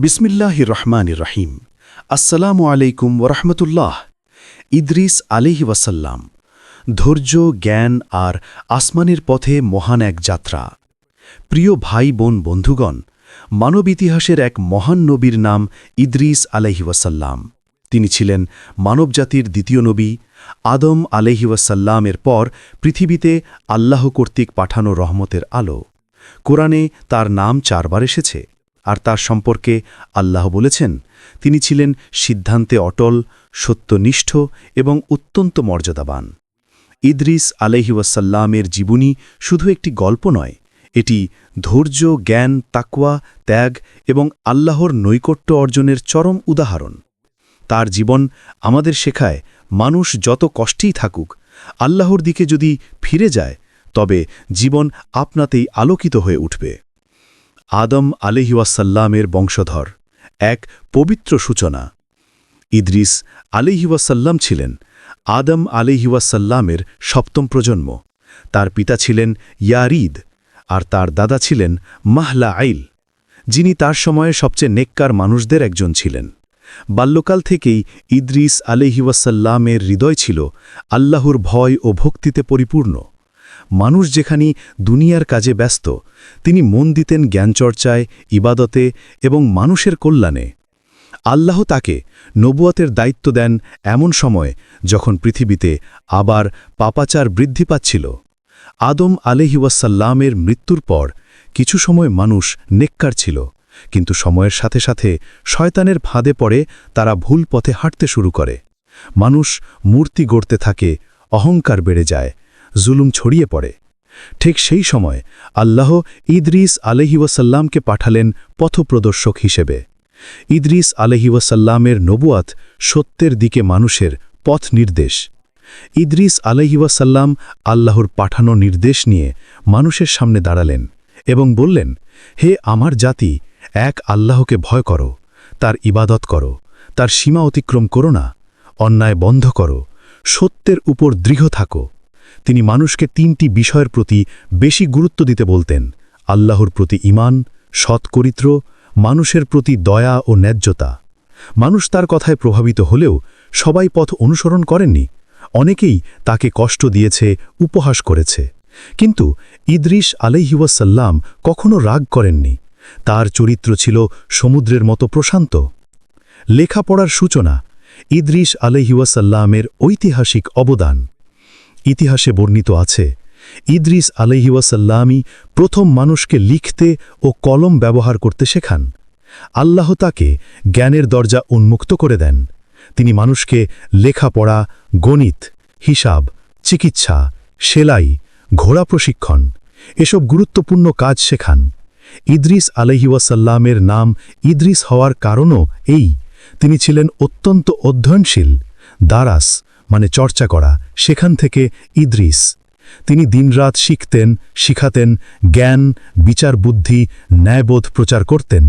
বিসমিল্লাহির রহমানির রহিম। আসসালামু আলাইকুম ওরহমতুল্লাহ। ইদ্রিস আলাইহি ওয়াসাল্লাম, ধৈর্য, জ্ঞান আর আসমানের পথে মহান এক যাত্রা। প্রিয় ভাই বোন বন্ধুগণ, মানব ইতিহাসের এক মহান নবীর নাম ইদ্রিস আলাইহি ওয়াসাল্লাম। তিনি ছিলেন মানবজাতির দ্বিতীয় নবী। আদম আলাইহি ওয়াসাল্লামের পর পৃথিবীতে আল্লাহ কর্তৃক পাঠানো রহমতের আলো। কোরআনে তার নাম 4 বার এসেছে, আর তার সম্পর্কে আল্লাহ বলেছেন, তিনি ছিলেন সিদ্ধান্তে অটল, সত্যনিষ্ঠ এবং অত্যন্ত মর্যাদাবান। ইদ্রিস আলাইহি ওয়াসাল্লামের জীবনী শুধু একটি গল্প নয়, এটি ধৈর্য, জ্ঞান, তাকওয়া, ত্যাগ এবং আল্লাহর নৈকট্য অর্জনের চরম উদাহরণ। তার জীবন আমাদের শেখায়, মানুষ যত কষ্টেই থাকুক, আল্লাহর দিকে যদি ফিরে যায়, তবে জীবন আপনাতেই আলোকিত হয়ে উঠবে। আদম আলাইহি ওয়াসাল্লামের বংশধর, এক পবিত্র সূচনা। ইদ্রিস আলাইহি ওয়াসাল্লাম ছিলেন আদম আলাইহি ওয়াসাল্লামের 7ম প্রজন্ম। তার পিতা ছিলেন ইয়ারিদ, আর তার দাদা ছিলেন মাহলাঈল, যিনি তার সময়ে সবচেয়ে নেককার মানুষদের একজন ছিলেন। বাল্যকাল থেকেই ইদ্রিস আলাইহি ওয়াসাল্লামের হৃদয় ছিল আল্লাহর ভয় ও ভক্তিতে পরিপূর্ণ। মানুষ যেখানে দুনিয়ার কাজে ব্যস্ত, তিনি মন দিতেন জ্ঞানচর্চায়, ইবাদতে এবং মানুষের কল্যাণে। আল্লাহ তাকে নবুয়তের দায়িত্ব দেন এমন সময় যখন পৃথিবীতে আবার পাপাচার বৃদ্ধি পাচ্ছিল। আদম আলাইহি ওয়াসাল্লামের মৃত্যুর পর কিছু সময় মানুষ নেককার ছিল, কিন্তু সময়ের সাথে সাথে শয়তানের ফাঁদে পড়ে তারা ভুল পথে হাঁটতে শুরু করে। মানুষ মূর্তি গড়তে থাকে, অহংকার বেড়ে যায়, জুলুম ছড়িয়ে পড়ে। ঠিক সেই সময় আল্লাহ ইদ্রিস আলাইহি ওয়াসাল্লামকে পাঠালেন পথপ্রদর্শক হিসেবে। ইদ্রিস আলাইহি ওয়াসাল্লামের নবুয়াত সত্যের দিকে মানুষের পথ নির্দেশ। ইদ্রিস আলাইহি ওয়াসাল্লাম আল্লাহর পাঠানো নির্দেশ নিয়ে মানুষের সামনে দাঁড়ালেন এবং বললেন, হে আমার জাতি, এক আল্লাহকে ভয় করো, তার ইবাদত করো, তার সীমা অতিক্রম করো না, অন্যায় বন্ধ করো, সত্যের উপর দৃঢ় থাকো। তিনি মানুষকে 3টি বিষয়ের প্রতি বেশি গুরুত্ব দিতে বলতেন: আল্লাহর প্রতি ঈমান, সৎচরিত্র, মানুষের প্রতি দয়া ও ন্যায্যতা। মানুষ তার কথায় প্রভাবিত হলেও সবাই পথ অনুসরণ করেননি। অনেকেই তাকে কষ্ট দিয়েছে, উপহাস করেছে। কিন্তু ইদ্রিস আলাইহি ওয়াসাল্লাম কখনো রাগ করেননি। তার চরিত্র ছিল সমুদ্রের মতো প্রশান্ত। লেখাপড়ার সূচনা, ইদ্রিস আলাইহি ওয়াসাল্লামের ঐতিহাসিক অবদান। ইতিহাসে বর্ণিত আছে, ইদ্রিস আলাইহি ওয়াসাল্লামই প্রথম মানুষকে লিখতে ও কলম ব্যবহার করতে শেখান। আল্লাহ তাকে জ্ঞানের দরজা উন্মুক্ত করে দেন। তিনি মানুষকে লেখাপড়া, গণিত, হিসাব, চিকিৎসা, সেলাই, ঘোড়া প্রশিক্ষণ এসব গুরুত্বপূর্ণ কাজ শেখান। ইদ্রিস আলাইহি ওয়াসাল্লামের নাম ইদ্রিস হওয়ার কারণও এই, তিনি ছিলেন অত্যন্ত অধ্যয়নশীল। দারাস মানে চর্চা করা, সেখান থেকে ইদ্রিস। তিনি দিনরাত শিখতেন, শিখাতেন, জ্ঞান, বিচার বুদ্ধি, ন্যায়বোধ প্রচার করতেন।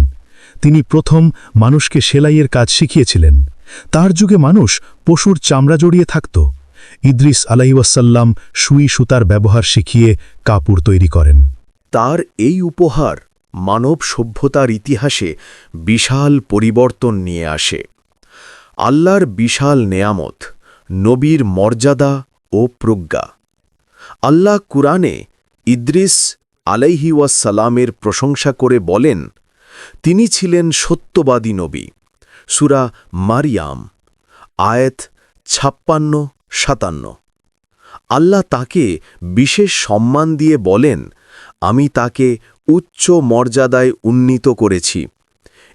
তিনি প্রথম মানুষকে সেলাইয়ের কাজ শিখিয়েছিলেন। তার যুগে মানুষ পশুর চামড়া জড়িয়ে থাকত। ইদ্রিস আলাইহি ওয়াসাল্লাম সুই সুতার ব্যবহার শিখিয়ে কাপড় তৈরি করেন। তার এই উপহার মানব সভ্যতার ইতিহাসে বিশাল পরিবর্তন নিয়ে আসে। আল্লাহর বিশাল নেয়ামত, নবীর মর্যাদা ও প্রজ্ঞা। আল্লাহ কুরআনে ইদ্রিস আলাইহি ওয়াসাল্লামের প্রশংসা করে বলেন, তিনি ছিলেন সত্যবাদী নবী। সূরা মারিয়াম, আয়াত 56-57। আল্লাহ তাকে বিশেষ সম্মান দিয়ে বলেন, আমি তাকে উচ্চ মর্যাদায় উন্নীত করেছি।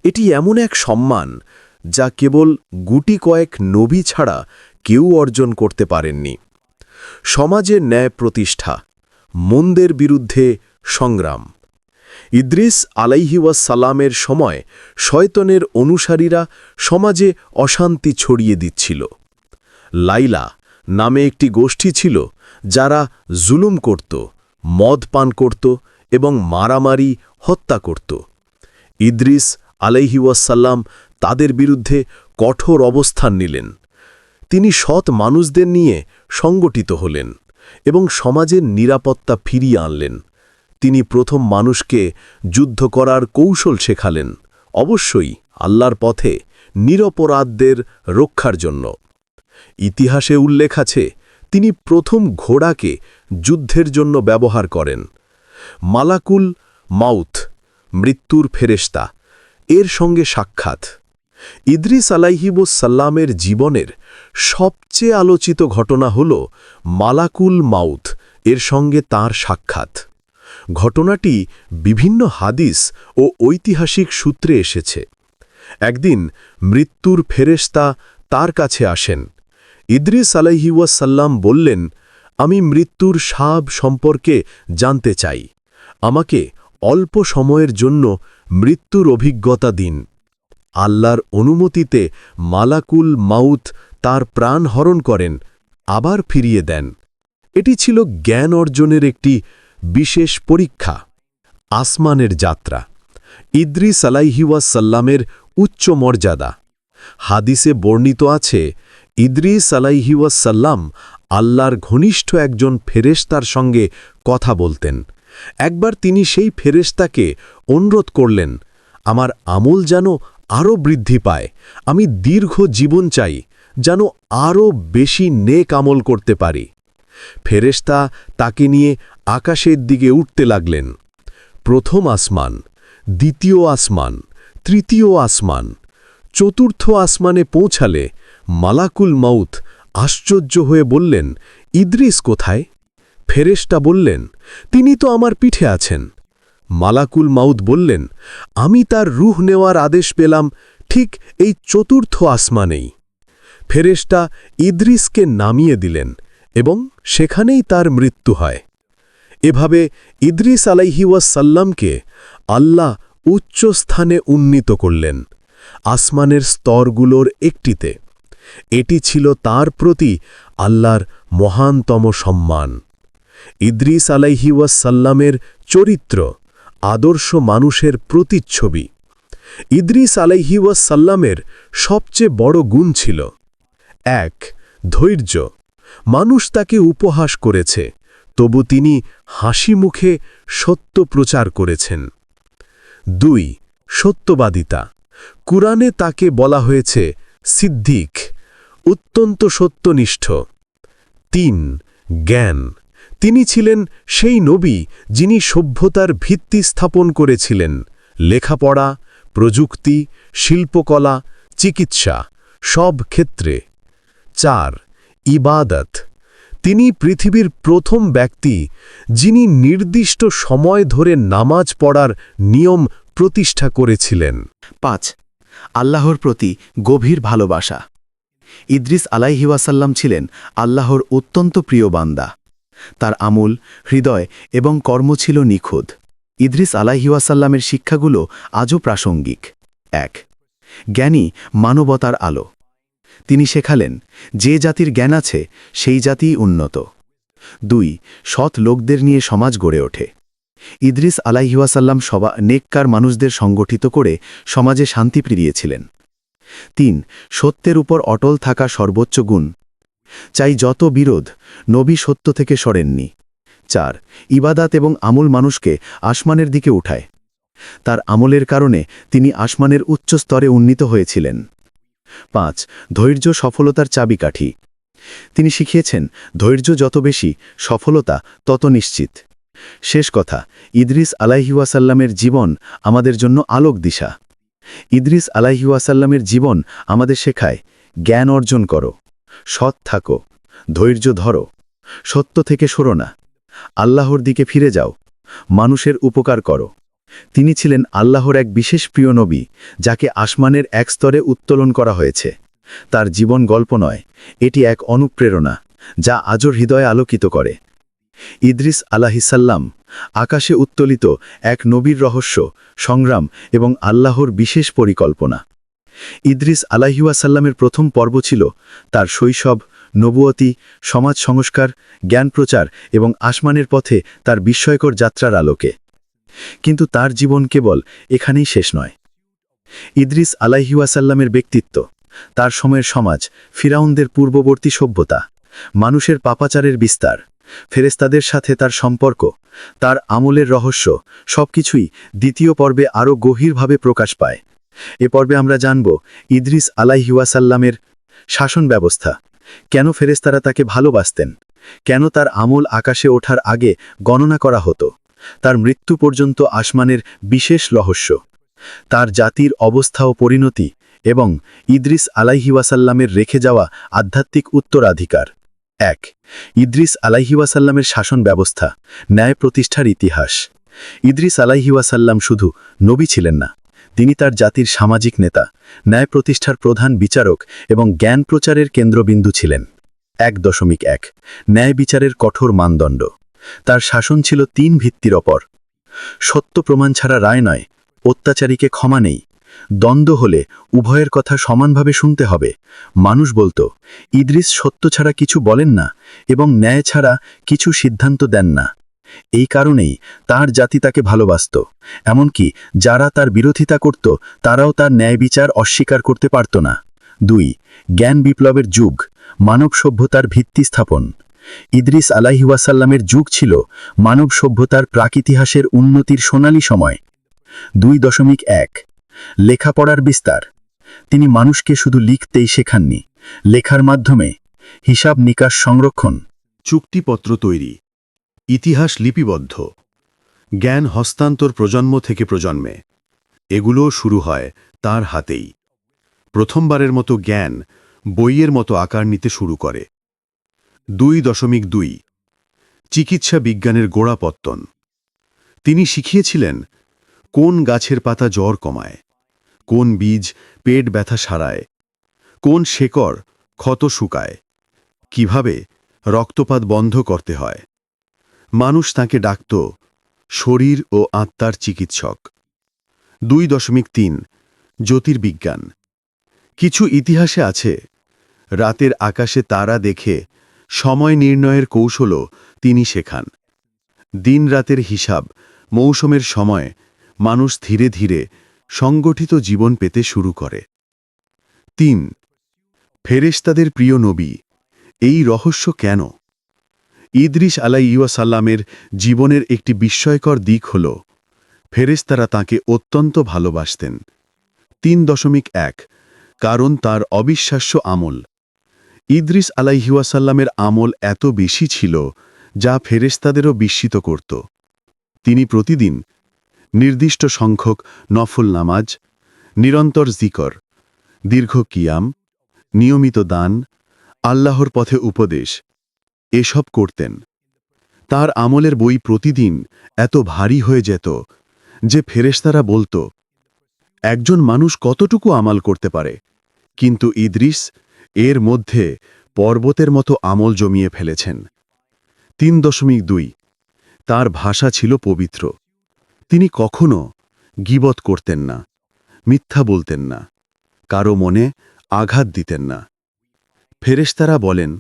এটি এমন এক সম্মান যা কেবল গুটি কয়েক নবী ছাড়া কেউ অর্জন করতে পারেননি। সমাজের ন্যায় প্রতিষ্ঠা, মন্দের বিরুদ্ধে সংগ্রাম। ইদ্রিস আলাইহি ওয়াসাল্লামের সময় শয়তানের অনুসারীরা সমাজে অশান্তি ছড়িয়ে দিচ্ছিল। লাইলা নামে একটি গোষ্ঠী ছিল যারা জুলুম করত, মদ পান করত এবং মারামারি, হত্যা করত। ইদ্রিস আলাইহি ওয়াসাল্লাম তাদের বিরুদ্ধে কঠোর অবস্থান নিলেন। তিনি সৎ মানুষদের নিয়ে সংগঠিত হলেন এবং সমাজের নিরাপত্তা ফিরিয়ে আনলেন। তিনি প্রথম মানুষকে যুদ্ধ করার কৌশল শেখালেন, অবশ্যই আল্লাহর পথে নিরপরাধদের রক্ষার জন্য। ইতিহাসে উল্লেখ আছে তিনি প্রথম ঘোড়াকে যুদ্ধের জন্য ব্যবহার করেন। মালাকুল মাউত, মৃত্যুর ফেরেশতা, এর সঙ্গে সাক্ষাৎ। ইদ্রিস আলাইহিবুসাল্লামের জীবনের সবচেয়ে আলোচিত ঘটনা হল মালাকুল মাউত এর সঙ্গে তার সাক্ষাৎ। ঘটনাটি বিভিন্ন হাদিস ও ঐতিহাসিক সূত্রে এসেছে। একদিন মৃত্যুর ফেরেশতা তার কাছে আসেন। ইদ্রিস আলাইহিওয়াসাল্লাম বললেন, আমি মৃত্যুর সাব সম্পর্কে জানতে চাই, আমাকে অল্প সময়ের জন্য মৃত্যুর অভিজ্ঞতা দিন। আল্লাহর অনুমতিতে মালাকুল মাউত তার প্রাণ হরণ করেন, আবার ফিরিয়ে দেন। এটি ছিল জ্ঞান অর্জনের একটি বিশেষ পরীক্ষা। আসমানের যাত্রা। ইদ্রিস আলাইহিওয়াসাল্লামের উচ্চ মর্যাদা। হাদিসে বর্ণিত আছে, ইদ্রিস আলাইহিওয়াসাল্লাম আল্লাহর ঘনিষ্ঠ একজন ফেরেশতার সঙ্গে কথা বলতেন। একবার তিনি সেই ফেরেশতাকে অনুরোধ করলেন, আমার আমল যেন আরও বৃদ্ধি পায়, আমি দীর্ঘ জীবন চাই, যেন আরও বেশি নেক আমল করতে পারি। ফেরেশতা তাকে নিয়ে আকাশের দিকে উঠতে লাগলেন। প্রথম আসমান, দ্বিতীয় আসমান, তৃতীয় আসমান, চতুর্থ আসমানে পৌঁছালে মালাকুল মাউত আশ্চর্য হয়ে বললেন, ইদ্রিস কোথায়? ফেরেশতা বললেন, তিনি তো আমার পিঠে আছেন। মালাকুল মাউত বললেন, আমি তার রূহ নেওয়ার আদেশ পেলাম ঠিক এই চতুর্থ আসমানেই। ফেরেশতা ইদ্রিসকে নামিয়ে দিলেন এবং সেখানেই তার মৃত্যু হয়। এভাবে ইদ্রিস আলাইহিওয়াসাল্লামকে আল্লাহ উচ্চ স্থানে উন্নীত করলেন, আসমানের স্তরগুলোর একটিতে। এটি ছিল তার প্রতি আল্লাহর মহানতম সম্মান। ইদ্রিস আলাইহিওয়াসাল্লামের চরিত্র আদর্শ মানুষের প্রতিচ্ছবি। ইদ্রিস আলাইহিওয়াসাল্লামের সবচেয়ে বড় গুণ ছিল ১. ধৈর্য। মানুষ তাকে উপহাস করেছে, তবু তিনি হাসি মুখে সত্য প্রচার করেছেন। ২. সত্যবাদিতা। কুরআনে তাকে বলা হয়েছে সিদ্দিক, অত্যন্ত সত্যনিষ্ঠ। ৩. জ্ঞান। তিনি ছিলেন সেই নবী যিনি সভ্যতার ভিত্তি স্থাপন করেছিলেন, লেখাপড়া, প্রযুক্তি, শিল্পকলা, চিকিৎসা সব ক্ষেত্রে। ৪. ইবাদত। তিনি পৃথিবীর প্রথম ব্যক্তি যিনি নির্দিষ্ট সময় ধরে নামাজ পড়ার নিয়ম প্রতিষ্ঠা করেছিলেন। ৫. আল্লাহর প্রতি গভীর ভালোবাসা। ইদ্রিস আলাইহিওয়াসাল্লাম ছিলেন আল্লাহর অত্যন্ত প্রিয় বান্দা। তার আমল, হৃদয় এবং কর্ম ছিল নিখুঁত। ইদ্রিস আলাইহিওয়াসাল্লামের শিক্ষাগুলো আজও প্রাসঙ্গিক। ১. জ্ঞানী মানবতার আলো। তিনি শেখালেন, যে জাতির জ্ঞান আছে সেই জাতিই উন্নত। ২. সৎ লোকদের নিয়ে সমাজ গড়ে ওঠে। ইদ্রিস আলাইহিওয়াসাল্লাম নেককার মানুষদের সংগঠিত করে সমাজে শান্তি ফিরিয়েছিলেন। ৩. সত্যের উপর অটল থাকা সর্বোচ্চ গুণ। চাই যত বিরোধ, নবী সত্য থেকে সরেননি। ৪. ইবাদাত এবং আমল মানুষকে আসমানের দিকে উঠায়। তার আমলের কারণে তিনি আসমানের উচ্চ স্তরে উন্নীত হয়েছিলেন। ৫. ধৈর্য সফলতার চাবিকাঠি। তিনি শিখিয়েছেন, ধৈর্য যত বেশি, সফলতা তত নিশ্চিত। শেষ কথা, ইদ্রিস আলাইহিওয়াসাল্লামের জীবন আমাদের জন্য আলোক দিশা। ইদ্রিস আলাইহিওয়াসাল্লামের জীবন আমাদের শেখায়, জ্ঞান অর্জন করো, সৎ থাকো, ধৈর্য ধরো, সত্য থেকে সরো না, আল্লাহর দিকে ফিরে যাও, মানুষের উপকার করো। তিনি ছিলেন আল্লাহর এক বিশেষ প্রিয় নবী, যাকে আসমানের এক স্তরে উত্তোলন করা হয়েছে। তার জীবন গল্প নয়, এটি এক অনুপ্রেরণা যা আজও হৃদয়ে আলোকিত করে। ইদ্রিস আলাইহিসাল্লাম আকাশে উত্তোলিত এক নবীর রহস্য, সংগ্রাম এবং আল্লাহর বিশেষ পরিকল্পনা। ইদ্রিস আলাইহিওয়াসাল্লামের প্রথম পর্ব ছিল তার শৈশব, নবুয়তি, সমাজ সংস্কার, জ্ঞান প্রচার এবং আসমানের পথে তার বিস্ময়কর যাত্রার আলোকে। কিন্তু তার জীবন কেবল এখানেই শেষ নয়। ইদ্রিস আলাইহিওয়াসাল্লামের ব্যক্তিত্ব, তার সময়ের সমাজ, ফিরাউনদের পূর্ববর্তী সভ্যতা, মানুষের পাপাচারের বিস্তার, ফেরেশতাদের সাথে তার সম্পর্ক, তার আমলের রহস্য সবকিছুই দ্বিতীয় পর্বে আরও গভীরভাবে প্রকাশ পায়। এ পর্বে আমরা জানব ইদ্রিস আলাইহিওয়াসাল্লামের শাসন ব্যবস্থা, কেন ফেরেশতারা তাকে ভালোবাসতেন, কেন তার আমল আকাশে ওঠার আগে গণনা করা হতো, তার মৃত্যু পর্যন্ত আসমানের বিশেষ রহস্য, তার জাতির অবস্থা ও পরিণতি এবং ইদ্রিস আলাইহিওয়াসাল্লামের রেখে যাওয়া আধ্যাত্মিক উত্তরাধিকার। ১. ইদ্রিস আলাইহিওয়াসাল্লামের শাসন ব্যবস্থা, ন্যায় প্রতিষ্ঠার ইতিহাস। ইদ্রিস আলাইহিওয়াসাল্লাম শুধু নবী ছিলেন না, তিনি তার জাতির সামাজিক নেতা, ন্যায় প্রতিষ্ঠার প্রধান বিচারক এবং জ্ঞান প্রচারের কেন্দ্রবিন্দু ছিলেন। ১.১ ন্যায় বিচারের কঠোর মানদণ্ড। তার শাসন ছিল ৩ ভিত্তির ওপর। সত্য প্রমাণ ছাড়া রায় নয়, অত্যাচারীকে ক্ষমা নেই, দ্বন্দ্ব হলে উভয়ের কথা সমানভাবে শুনতে হবে। মানুষ বলতো, ইদ্রিস সত্য ছাড়া কিছু বলেন না এবং ন্যায় ছাড়া কিছু সিদ্ধান্ত দেন না। এই কারণেই তার জাতি তাকে ভালোবাসত, এমনকি যারা তার বিরোধিতা করত তারাও তার ন্যায় বিচার অস্বীকার করতে পারত না। ২. জ্ঞান বিপ্লবের যুগ, মানব সভ্যতার ভিত্তি স্থাপন। ইদ্রিস আলাইহিওয়াসাল্লামের যুগ ছিল মানব সভ্যতার প্রাক-ইতিহাসের উন্নতির সোনালী সময়। ২.১ লেখাপড়ার বিস্তার। তিনি মানুষকে শুধু লিখতেই শেখাননি, লেখার মাধ্যমে হিসাব নিকাশ সংরক্ষণ, চুক্তিপত্র তৈরি, ইতিহাস লিপিবদ্ধ, জ্ঞান হস্তান্তর প্রজন্ম থেকে প্রজন্মে, এগুলোও শুরু হয় তার হাতেই। প্রথমবারের মতো জ্ঞান বইয়ের মতো আকার নিতে শুরু করে। ২.২ চিকিৎসা বিজ্ঞানের গোড়াপত্তন। তিনি শিখিয়েছিলেন কোন গাছের পাতা জ্বর কমায়, কোন বীজ পেট ব্যথা সারায়, কোন শেকড় ক্ষত শুকায়, কিভাবে রক্তপাত বন্ধ করতে হয়। মানুষ তাকে ডাকত শরীর ও আত্মার চিকিৎসক। ২.৩ জ্যোতির্বিজ্ঞান। কিছু ইতিহাসে আছে, রাতের আকাশে তারা দেখে সময় নির্ণয়ের কৌশলও তিনি শেখান। দিন-রাতের হিসাব, মৌসুমের সময় মানুষ ধীরে ধীরে সংগঠিত জীবন পেতে শুরু করে। ৩. ফেরেশতাদের প্রিয় নবী, এই রহস্য কেন? ইদ্রিস আলাইহিওয়াসাল্লামের জীবনের একটি বিস্ময়কর দিক হল ফেরেশতারা তাঁকে অত্যন্ত ভালোবাসতেন। ৩.১ কারণ তার অবিশ্বাস্য আমল। ইদ্রিস আলাইহিওয়াসাল্লামের আমল এত বেশি ছিল যা ফেরেশতাদেরও বিস্মিত করত। তিনি প্রতিদিন নির্দিষ্ট সংখ্যক নফল নামাজ, নিরন্তর জিকর, দীর্ঘ কিয়াম, নিয়মিত দান, আল্লাহর পথে উপদেশ এসব করতেন। তার আমলের বই প্রতিদিন এত ভারী হয়ে যেত যে ফেরেশতারা বলত, একজন মানুষ কতটুকু আমাল করতে পারে, কিন্তু ইদ্রিস এর মধ্যে পর্বতের মতো আমল জমিয়ে ফেলেছেন। ৩.২ তার ভাষা ছিল পবিত্র। তিনি কখনো গীবত করতেন না, মিথ্যা বলতেন না, কারো মনে আঘাত দিতেন না। ফেরেশতারা বলেন,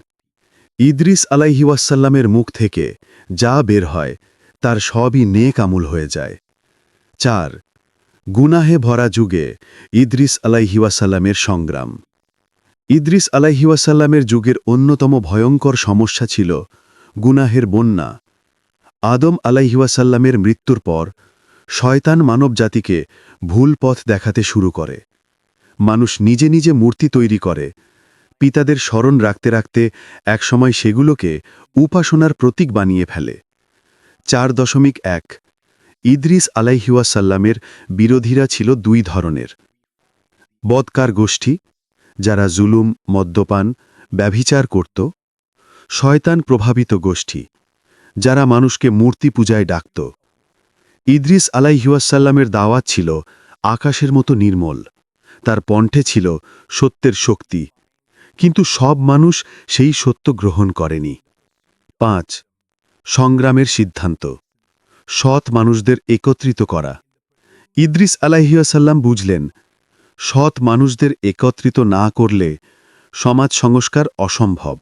ইদ্রিস আলাইহিওয়াসাল্লামের মুখ থেকে যা বের হয় তার সবই নেক আমল হয়ে যায়। ৪. গুনাহে ভরা যুগে ইদ্রিস আলাইহিওয়াসাল্লামের সংগ্রাম। ইদ্রিস আলাইহিওয়াসাল্লামের যুগের অন্যতম ভয়ঙ্কর সমস্যা ছিল গুনাহের বন্যা। আদম আলাইহিওয়াসাল্লামের মৃত্যুর পর শয়তান মানবজাতিকে ভুল পথ দেখাতে শুরু করে। মানুষ নিজে নিজে মূর্তি তৈরি করে, পিতাদের স্মরণ রাখতে রাখতে একসময় সেগুলোকে উপাসনার প্রতীক বানিয়ে ফেলে। ৪.১ ইদ্রিস আলাইহিওয়াসাল্লামের বিরোধীরা ছিল ২ ধরনের। বদকার গোষ্ঠী, যারা জুলুম, মদ্যপান, ব্যভিচার করত। শয়তান প্রভাবিত গোষ্ঠী, যারা মানুষকে মূর্তি পূজায় ডাকত। ইদ্রিস আলাইহিওয়াসাল্লামের দাওয়াত ছিল আকাশের মতো নির্মল, তার কণ্ঠে ছিল সত্যের শক্তি, কিন্তু সব মানুষ সেই সত্য গ্রহণ করেনি। ৫. সংগ্রামের সিদ্ধান্ত, সৎ মানুষদের একত্রিত করা। ইদ্রিস আলাইহিওয়াসাল্লাম বুঝলেন, সৎ মানুষদের একত্রিত না করলে সমাজ সংস্কার অসম্ভব।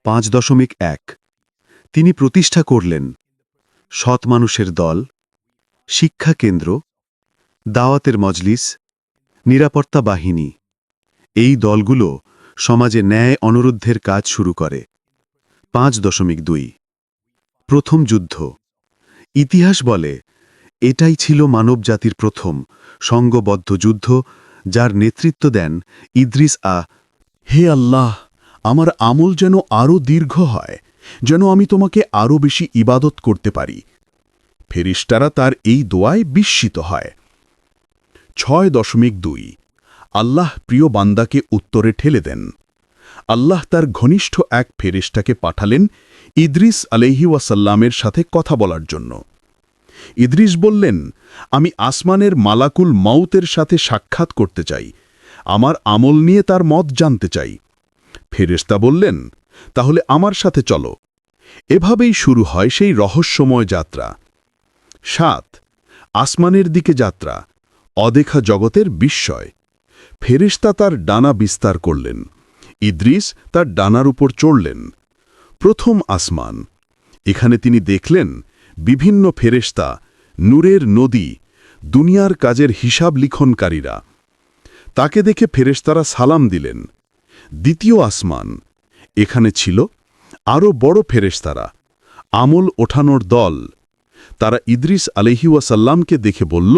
৫.১ তিনি প্রতিষ্ঠা করলেন সৎ মানুষের দল, শিক্ষা কেন্দ্র, দাওয়াতের মজলিস, নিরাপত্তা বাহিনী। এই দলগুলো সমাজে ন্যায় অনুরোধের কাজ শুরু করে। ৫.২ প্রথম যুদ্ধ। ইতিহাস বলে এটাই ছিল মানবজাতির প্রথম সংঘবদ্ধ যুদ্ধ, যার নেতৃত্ব দেন ইদ্রিস হে আল্লাহ, আমার আমল যেন আরও দীর্ঘ হয়, যেন আমি তোমাকে আরও বেশি ইবাদত করতে পারি। ফেরেশতারা তার এই দোয়ায় বিস্মিত হয়। 6.2 আল্লাহ প্রিয় বান্দাকে উত্তরে ঠেলে দেন। আল্লাহ তার ঘনিষ্ঠ এক ফেরেশতাকে পাঠালেন ইদ্রিস আলাইহি ওয়াসাল্লামের সাথে কথা বলার জন্য। ইদ্রিস বললেন, আমি আসমানের মালাকুল মাউতের সাথে সাক্ষাৎ করতে চাই, আমার আমল নিয়ে তার মত জানতে চাই। ফেরেশতা বললেন, তাহলে আমার সাথে চলো। এভাবেই শুরু হয় সেই রহস্যময় যাত্রা। 7 আসমানের দিকে যাত্রা, অদেখা জগতের বিস্ময়। ফেরেশতা তার ডানা বিস্তার করলেন, ইদ্রিস তার ডানার উপর চড়লেন। প্রথম আসমান, এখানে তিনি দেখলেন বিভিন্ন ফেরেশতা, নূরের নদী, দুনিয়ার কাজের হিসাব লিখনকারীরা। তাকে দেখে ফেরেশতারা সালাম দিলেন। দ্বিতীয় আসমান, এখানে ছিল আরও বড় ফেরেশতারা, আমল ওঠানোর দল। তারা ইদ্রিস আলাইহি ওয়াসাল্লামকে দেখে বলল,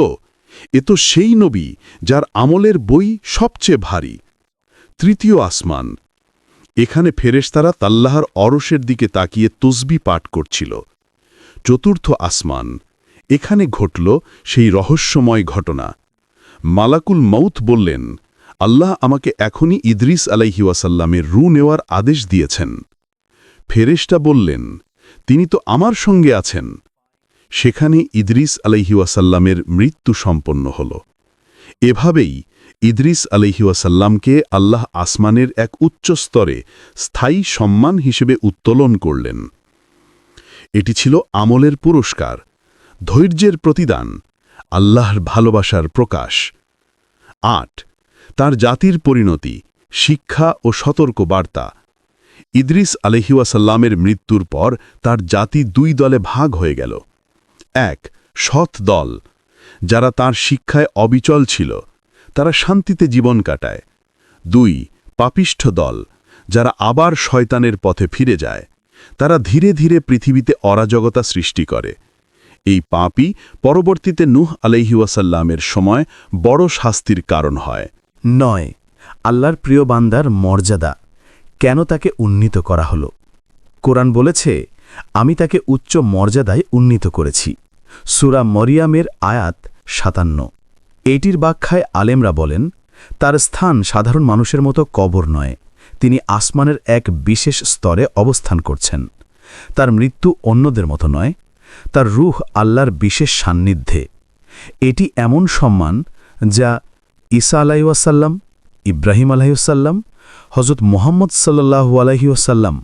এ তো সেই নবী যার আমলের বই সবচেয়ে ভারী। তৃতীয় আসমান, এখানে ফেরেশতারা তাল্লাহর অরশের দিকে তাকিয়ে তসবি পাঠ করছিল। চতুর্থ আসমান, এখানে ঘটল সেই রহস্যময় ঘটনা। মালাকুল মউত বললেন, আল্লাহ আমাকে এখনই ইদ্রিস আলাইহি ওয়াসাল্লামের রূহ নেওয়ার আদেশ দিয়েছেন। ফেরেশতা বললেন, তিনি তো আমার সঙ্গে আছেন। সেখানে ইদ্রিস আলাইহি ওয়াসাল্লামের মৃত্যু সম্পন্ন হল। এভাবেই ইদ্রিস আলাইহি ওয়াসাল্লামকে আল্লাহ আসমানের এক উচ্চ স্তরে স্থায়ী সম্মান হিসেবে উত্তোলন করলেন। এটি ছিল আমলের পুরস্কার, ধৈর্যের প্রতিদান, আল্লাহর ভালোবাসার প্রকাশ। 8 তার জাতির পরিণতি, শিক্ষা ও সতর্ক বার্তা। ইদ্রিস আলাইহি ওয়াসাল্লামের মৃত্যুর পর তার জাতি 2 দলে ভাগ হয়ে গেল। 1 সৎ দল, যারা তার শিক্ষায় অবিচল ছিল, তারা শান্তিতে জীবন কাটায়। 2 পাপিষ্ঠ দল, যারা আবার শয়তানের পথে ফিরে যায়। তারা ধীরে ধীরে পৃথিবীতে অরাজকতা সৃষ্টি করে। এই পাপই পরবর্তীতে নূহ আলাইহি ওয়াসাল্লামের সময় বড় শাস্তির কারণ হয়। 9 আল্লাহর প্রিয় বান্দার মর্যাদা, কেন তাকে উন্নীত করা হল? কোরআন বলেছে, আমি তাকে উচ্চ মর্যাদায় উন্নীত করেছি। সূরা মরিয়ামের আয়াত 57। এটির ব্যাখ্যায় আলেমরা বলেন, তার স্থান সাধারণ মানুষের মতো কবর নয়, তিনি আসমানের এক বিশেষ স্তরে অবস্থান করছেন। তার মৃত্যু অন্যদের মতো নয়, তার রূহ আল্লাহর বিশেষ সান্নিধ্যে। এটি এমন সম্মান যা ঈসা আলাইহি ওয়াসাল্লাম, ইব্রাহিম আলাইহি ওয়াসাল্লাম, হযরত মুহাম্মদ সাল্লাল্লাহু আলাইহি ওয়াসাল্লাম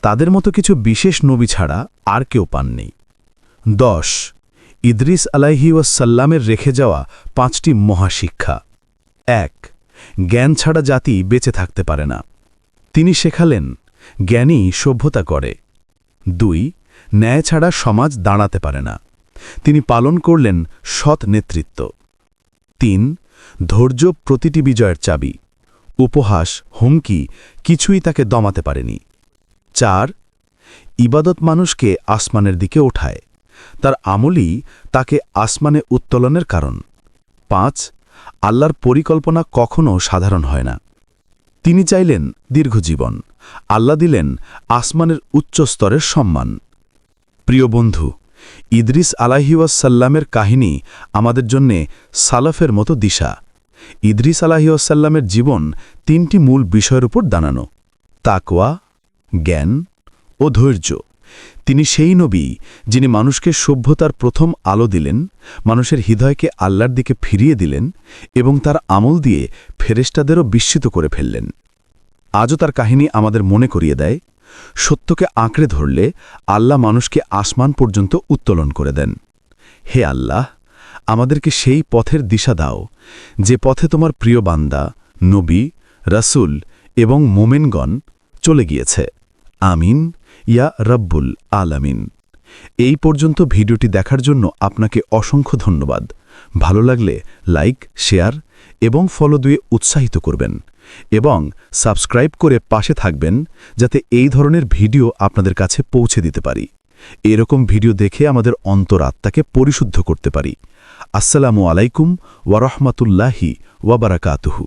তাদের মতো কিছু বিশেষ নবী ছাড়া আর কেউ পাননি। 10 ইদ্রিস আলাইহি ওয়াসাল্লামের রেখে যাওয়া 5টি মহাশিক্ষা। 1 জ্ঞান ছাড়া জাতি বেঁচে থাকতে পারে না। তিনি শেখালেন, জ্ঞানী সভ্যতা করে। 2 ন্যায় ছাড়া সমাজ দাঁড়াতে পারে না। তিনি পালন করলেন সৎ নেতৃত্ব। 3 ধৈর্য প্রতিটি বিজয়ের চাবি। উপহাস, হুমকি কিছুই তাকে দমাতে পারেনি। 4 ইবাদত মানুষকে আসমানের দিকে ওঠায়, তার আমলই তাকে আসমানে উত্তোলনের কারণ। 5 আল্লাহর পরিকল্পনা কখনও সাধারণ হয় না। তিনি চাইলেন দীর্ঘজীবন, আল্লাহ দিলেন আসমানের উচ্চ স্তরের সম্মান। প্রিয় বন্ধু, ইদ্রিস আলাইহি ওয়াসাল্লামের কাহিনী আমাদের জন্যে সালাফের মতো দিশা। ইদ্রিস আলাইহি ওয়াসাল্লামের জীবন 3টি মূল বিষয়ের উপর দাঁড়ানো: তাকওয়া, জ্ঞান ও ধৈর্য। তিনি সেই নবী যিনি মানুষকে সভ্যতার প্রথম আলো দিলেন, মানুষের হৃদয়কে আল্লাহর দিকে ফিরিয়ে দিলেন এবং তার আমল দিয়ে ফেরেশতাদেরও বিস্মিত করে ফেললেন। আজও তার কাহিনী আমাদের মনে করিয়ে দেয়, সত্যকে আঁকড়ে ধরলে আল্লাহ মানুষকে আসমান পর্যন্ত উত্তোলন করে দেন। হে আল্লাহ, আমাদেরকে সেই পথের দিশা দাও যে পথে তোমার প্রিয় বান্দা, নবী, রাসূল এবং মোমেনগণ চলে গিয়েছে। আমিন ইয়া রব্বুল আলামিন। এই পর্যন্ত ভিডিওটি দেখার জন্য আপনাকে অসংখ্য ধন্যবাদ। ভালো লাগলে লাইক, শেয়ার এবং ফলো দিয়ে উৎসাহিত করবেন এবং সাবস্ক্রাইব করে পাশে থাকবেন যাতে এই ধরনের ভিডিও আপনাদের কাছে পৌঁছে দিতে পারি। এরকম ভিডিও দেখে আমাদের অন্তরাত্মাকে পরিশুদ্ধ করতে পারি। আসসালামু আলাইকুম ওয়া রাহমাতুল্লাহি ওয়া বারাকাতুহু।